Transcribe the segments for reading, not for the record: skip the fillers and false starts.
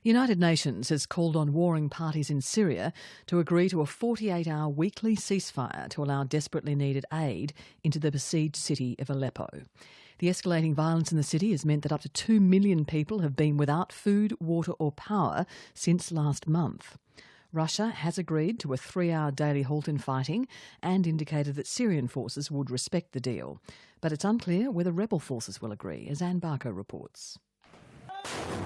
The United Nations has called on warring parties in Syria to agree to a 48-hour weekly ceasefire to allow desperately needed aid into the besieged city of Aleppo. The escalating violence in the city has meant that up to 2 million people have been without food, water or power since last month. Russia has agreed to a 3-hour daily halt in fighting and indicated that Syrian forces would respect the deal. But it's unclear whether rebel forces will agree, as Anne Barker reports.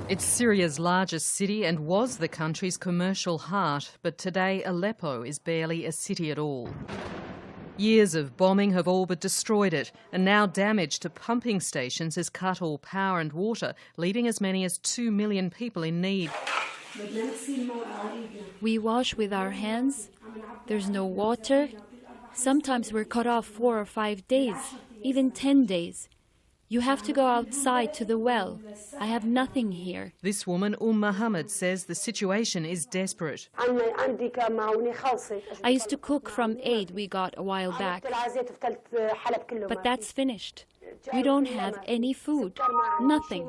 It's Syria's largest city and was the country's commercial heart, but today Aleppo is barely a city at all. Years of bombing have all but destroyed it, and now damage to pumping stations has cut all power and water, leaving as many as 2 million people in need. We wash with our hands. There's no water. Sometimes we're cut off 4 or 5 days, even 10 days. You have to go outside to the well. I have nothing here. This woman, Mohammed, says the situation is desperate. I used to cook from aid we got a while back, but that's finished. We don't have any food, nothing.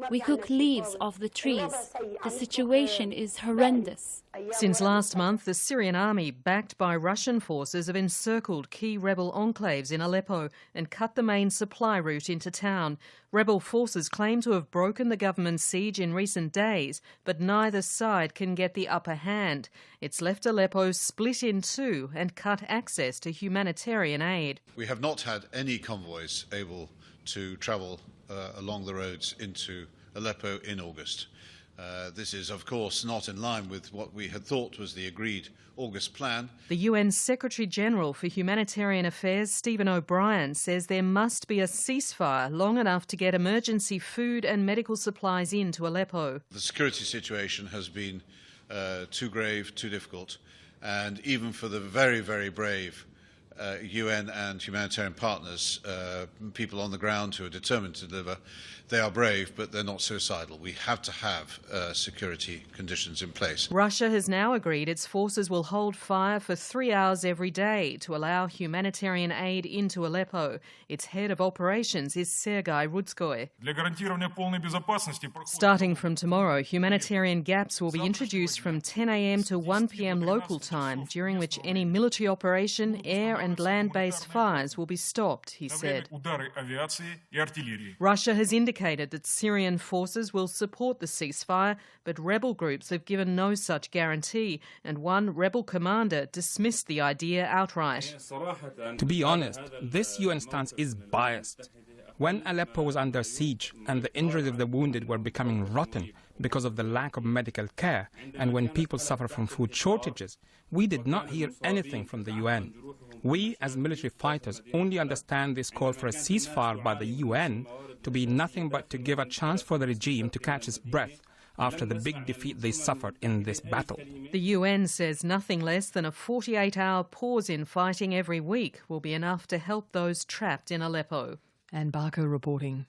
We cook leaves off the trees. The situation is horrendous. Since last month, the Syrian army, backed by Russian forces, have encircled key rebel enclaves in Aleppo and cut the main supply route into town. Rebel forces claim to have broken the government's siege in recent days, but neither side can get the upper hand. It's left Aleppo split in two and cut access to humanitarian aid. We have not had any convoys able to travel along the roads into Aleppo in August. This is, of course, not in line with what we had thought was the agreed August plan. The UN Secretary-General for Humanitarian Affairs, Stephen O'Brien, says there must be a ceasefire long enough to get emergency food and medical supplies into Aleppo. The security situation has been too grave, too difficult, and even for the very, very brave UN and humanitarian partners, people on the ground who are determined to deliver, they are brave, but they're not suicidal. We have to have security conditions in place. Russia has now agreed its forces will hold fire for 3 hours every day to allow humanitarian aid into Aleppo. Its head of operations is Sergei Rudskoy. Starting from tomorrow, humanitarian gaps will be introduced from 10 a.m. to 1 p.m. local time, during which any military operation, air and land-based fires will be stopped, he said. Russia has indicated that Syrian forces will support the ceasefire, but rebel groups have given no such guarantee, and one rebel commander dismissed the idea outright. To be honest, this UN stance is biased. When Aleppo was under siege and the injuries of the wounded were becoming rotten because of the lack of medical care, and when people suffer from food shortages, we did not hear anything from the UN. We, as military fighters, only understand this call for a ceasefire by the UN to be nothing but to give a chance for the regime to catch its breath after the big defeat they suffered in this battle. The UN says nothing less than a 48-hour pause in fighting every week will be enough to help those trapped in Aleppo. Anne Barker reporting.